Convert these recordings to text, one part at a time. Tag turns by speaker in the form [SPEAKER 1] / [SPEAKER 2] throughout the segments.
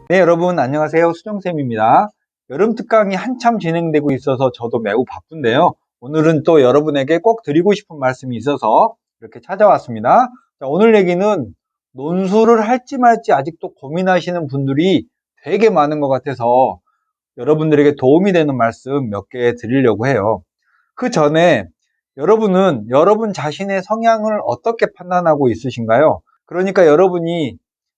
[SPEAKER 1] 네, 여러분 안녕하세요. 수정쌤입니다. 여름 특강이 한참 진행되고 있어서 저도 매우 바쁜데요. 오늘은 또 여러분에게 꼭 드리고 싶은 말씀이 있어서 이렇게 찾아왔습니다. 자, 오늘 얘기는 논술을 할지 말지 아직도 고민하시는 분들이 되게 많은 것 같아서 여러분들에게 도움이 되는 말씀 몇 개 드리려고 해요. 그 전에 여러분은 여러분 자신의 성향을 어떻게 판단하고 있으신가요? 그러니까 여러분이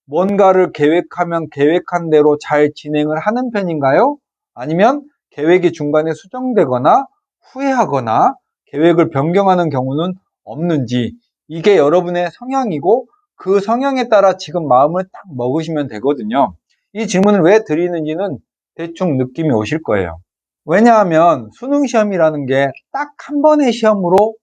[SPEAKER 1] 뭔가를 계획하면 계획한 대로 잘 진행을 하는 편인가요? 아니면 계획이 중간에 수정되거나 후회하거나 계획을 변경하는 경우는 없는지, 이게 여러분의 성향이고 그 성향에 따라 지금 마음을 딱 먹으시면 되거든요. 이 질문을 왜 드리는지는 대충 느낌이 오실 거예요. 왜냐하면 수능 시험이라는 게 딱 한 번의 시험으로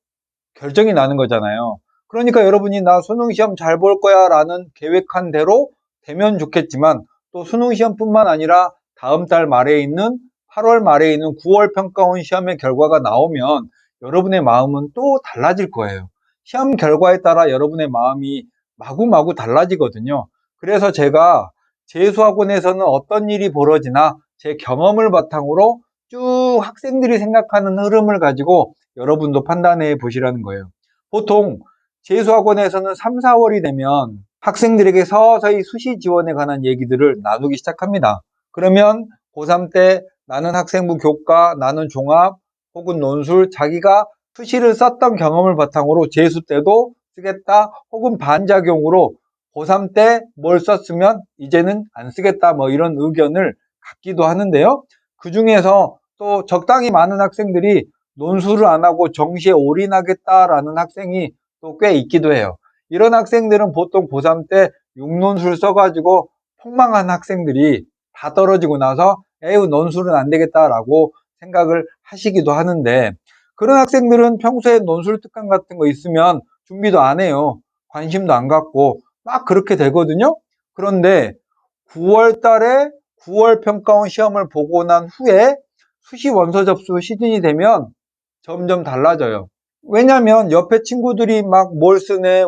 [SPEAKER 1] 결정이 나는 거잖아요. 그러니까 여러분이 나 수능 시험 잘 볼 거야 라는 계획한 대로 되면 좋겠지만, 또 수능 시험뿐만 아니라 다음 달 말에 있는 8월 말에 있는 9월 평가원 시험의 결과가 나오면 여러분의 마음은 또 달라질 거예요. 시험 결과에 따라 여러분의 마음이 마구마구 달라지거든요. 그래서 제가 재수학원에서는 어떤 일이 벌어지나 제 경험을 바탕으로 쭉 학생들이 생각하는 흐름을 가지고 여러분도 판단해 보시라는 거예요. 보통 재수학원에서는 3, 4월이 되면 학생들에게 서서히 수시 지원에 관한 얘기들을 나누기 시작합니다. 그러면 고3 때 나는 학생부 교과, 나는 종합, 혹은 논술, 자기가 수시를 썼던 경험을 바탕으로 재수 때도 쓰겠다, 혹은 반작용으로 고3 때 뭘 썼으면 이제는 안 쓰겠다, 뭐 이런 의견을 갖기도 하는데요. 그 중에서 또 적당히 많은 학생들이 논술을 안 하고 정시에 올인하겠다라는 학생이 또 꽤 있기도 해요. 이런 학생들은 보통 고3 때 6논술 써가지고 폭망한 학생들이 다 떨어지고 나서 에휴 논술은 안 되겠다라고 생각을 하시기도 하는데, 그런 학생들은 평소에 논술 특강 같은 거 있으면 준비도 안 해요. 관심도 안 갖고 막 그렇게 되거든요. 그런데 9월 달에 9월 평가원 시험을 보고 난 후에 수시 원서 접수 시즌이 되면 점점 달라져요. 왜냐면 옆에 친구들이 막 뭘 쓰네,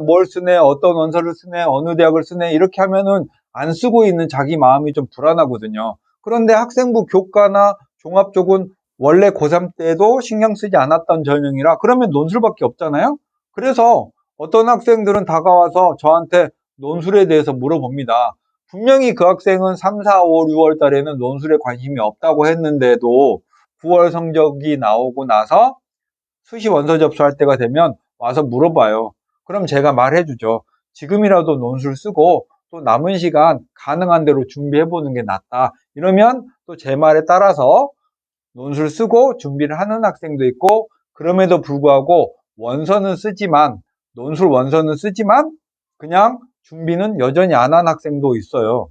[SPEAKER 1] 어떤 원서를 쓰네, 어느 대학을 쓰네, 이렇게 하면은 안 쓰고 있는 자기 마음이 좀 불안하거든요. 그런데 학생부 교과나 종합 쪽은 원래 고3 때도 신경 쓰지 않았던 전형이라 그러면 논술밖에 없잖아요? 그래서 어떤 학생들은 다가와서 저한테 논술에 대해서 물어봅니다. 분명히 그 학생은 3, 4, 5, 6월 달에는 논술에 관심이 없다고 했는데도 9월 성적이 나오고 나서 수시 원서 접수할 때가 되면 와서 물어봐요. 그럼 제가 말해주죠. 지금이라도 논술 쓰고 또 남은 시간 가능한 대로 준비해보는 게 낫다. 이러면 또 제 말에 따라서 논술 쓰고 준비를 하는 학생도 있고, 그럼에도 불구하고 원서는 쓰지만, 논술 원서는 쓰지만 그냥 준비는 여전히 안 한 학생도 있어요.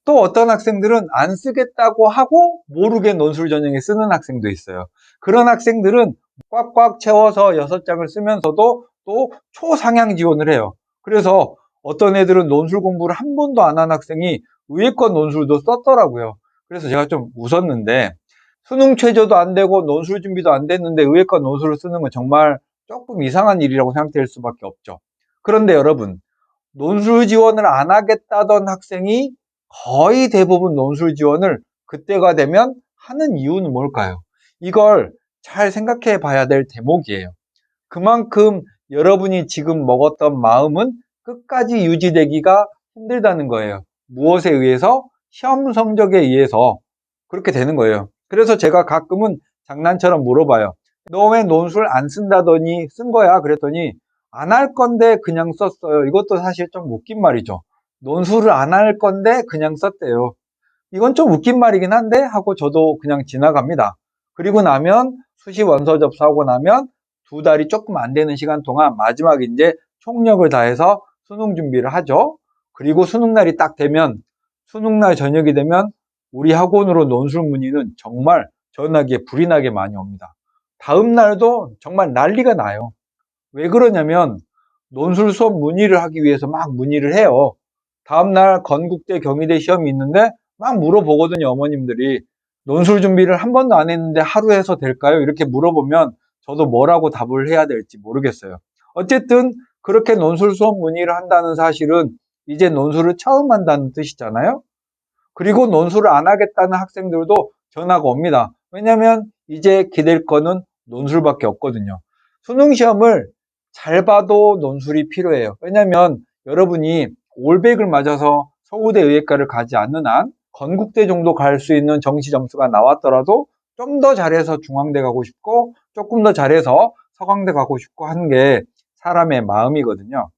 [SPEAKER 1] 또 어떤 학생들은 안 쓰겠다고 하고 모르게 논술 전형에 쓰는 학생도 있어요. 그런 학생들은 꽉꽉 채워서 6장을 쓰면서도 또 초상향 지원을 해요. 그래서 어떤 애들은 논술 공부를 한 번도 안 한 학생이 의예권 논술도 썼더라고요. 그래서 제가 좀 웃었는데, 수능 최저도 안 되고 논술 준비도 안 됐는데 의예권 논술을 쓰는 건 정말 조금 이상한 일이라고 생각될 수밖에 없죠. 그런데 여러분, 논술 지원을 안 하겠다던 학생이 거의 대부분 논술 지원을 그때가 되면 하는 이유는 뭘까요? 이걸 잘 생각해 봐야 될 대목이에요. 그만큼 여러분이 지금 먹었던 마음은 끝까지 유지되기가 힘들다는 거예요. 무엇에 의해서? 시험 성적에 의해서 그렇게 되는 거예요. 그래서 제가 가끔은 장난처럼 물어봐요. 너 왜 논술 안 쓴다더니 쓴 거야? 그랬더니 안 할 건데 그냥 썼어요. 이것도 사실 좀 웃긴 말이죠. 논술을 안 할 건데 그냥 썼대요. 이건 좀 웃긴 말이긴 한데 하고 저도 그냥 지나갑니다. 그리고 나면 수시 원서 접수하고 나면 2달이 조금 안 되는 시간 동안 마지막에 이제 총력을 다해서 수능 준비를 하죠. 그리고 수능날이 딱 되면, 수능날 저녁이 되면 우리 학원으로 논술 문의는 정말 전화기에 불이 나게 많이 옵니다. 다음 날도 정말 난리가 나요. 왜 그러냐면 논술 수업 문의를 하기 위해서 막 문의를 해요. 다음날 건국대 경희대 시험이 있는데 막 물어보거든요. 어머님들이 논술 준비를 한 번도 안 했는데 하루 해서 될까요? 이렇게 물어보면 저도 뭐라고 답을 해야 될지 모르겠어요. 어쨌든 그렇게 논술 수업 문의를 한다는 사실은 이제 논술을 처음 한다는 뜻이잖아요. 그리고 논술을 안 하겠다는 학생들도 전화가 옵니다. 왜냐면 이제 기댈 거는 논술밖에 없거든요. 수능 시험을 잘 봐도 논술이 필요해요. 왜냐면 여러분이 올백을 맞아서 서울대 의예과를 가지 않는 한 건국대 정도 갈 수 있는 정시 점수가 나왔더라도 좀 더 잘해서 중앙대 가고 싶고 조금 더 잘해서 서강대 가고 싶고 하는 게 사람의 마음이거든요.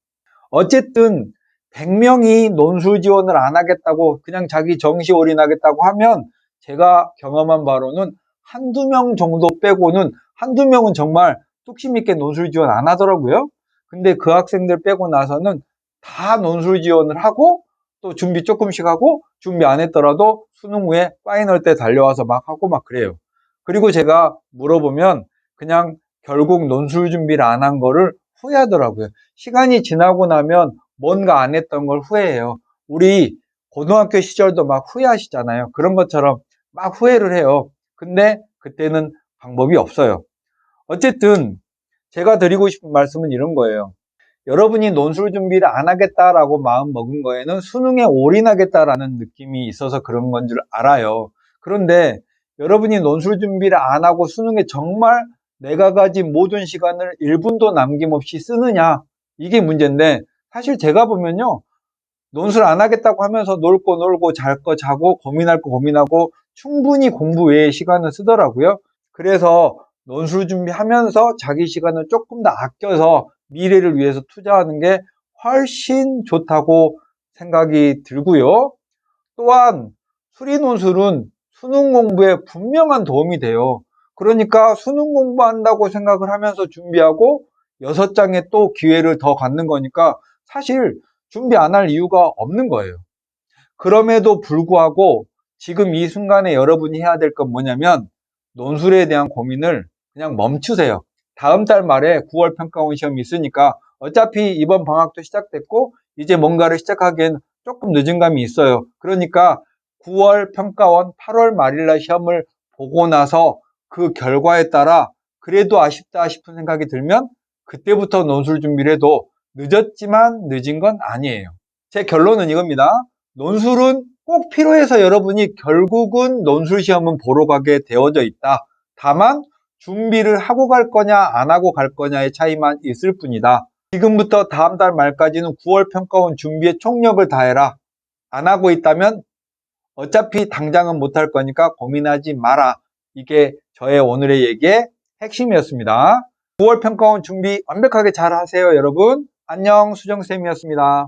[SPEAKER 1] 어쨌든 100명이 논술 지원을 안 하겠다고 그냥 자기 정시 올인하겠다고 하면 제가 경험한 바로는 한두 명 정도 빼고는 한두 명은 정말 뚝심 있게 논술 지원 안 하더라고요. 근데 그 학생들 빼고 나서는 다 논술 지원을 하고 또 준비 조금씩 하고 준비 안 했더라도 수능 후에 파이널 때 달려와서 막 하고 막 그래요. 그리고 제가 물어보면 그냥 결국 논술 준비를 안 한 거를 후회하더라고요. 시간이 지나고 나면 뭔가 안 했던 걸 후회해요. 우리 고등학교 시절도 막 후회하시잖아요. 그런 것처럼 막 후회를 해요. 근데 그때는 방법이 없어요. 어쨌든 제가 드리고 싶은 말씀은 이런 거예요. 여러분이 논술 준비를 안 하겠다라고 마음 먹은 거에는 수능에 올인하겠다라는 느낌이 있어서 그런 건 줄 알아요. 그런데 여러분이 논술 준비를 안 하고 수능에 정말 내가 가진 모든 시간을 1분도 남김없이 쓰느냐, 이게 문제인데, 사실 제가 보면요, 논술 안 하겠다고 하면서 놀 거 놀고 잘 거 자고 고민할 거 고민하고 충분히 공부 외에 시간을 쓰더라고요. 그래서 논술 준비하면서 자기 시간을 조금 더 아껴서 미래를 위해서 투자하는 게 훨씬 좋다고 생각이 들고요. 또한 수리 논술은 수능 공부에 분명한 도움이 돼요. 그러니까 수능 공부한다고 생각을 하면서 준비하고 6장에 또 기회를 더 갖는 거니까 사실 준비 안 할 이유가 없는 거예요. 그럼에도 불구하고 지금 이 순간에 여러분이 해야 될 건 뭐냐면 논술에 대한 고민을 그냥 멈추세요. 다음 달 말에 9월 평가원 시험이 있으니까 어차피 이번 방학도 시작됐고 이제 뭔가를 시작하기엔 조금 늦은 감이 있어요. 그러니까 9월 평가원 8월 말일날 시험을 보고 나서 그 결과에 따라 그래도 아쉽다 싶은 생각이 들면 그때부터 논술 준비를 해도 늦었지만 늦은 건 아니에요. 제 결론은 이겁니다. 논술은 꼭 필요해서 여러분이 결국은 논술 시험은 보러 가게 되어져 있다. 다만 준비를 하고 갈 거냐 안 하고 갈 거냐의 차이만 있을 뿐이다. 지금부터 다음 달 말까지는 9월 평가원 준비에 총력을 다해라. 안 하고 있다면 어차피 당장은 못할 거니까 고민하지 마라. 이게 저의 오늘의 얘기의 핵심이었습니다. 9월 평가원 준비 완벽하게 잘 하세요, 여러분. 안녕, 수정쌤이었습니다.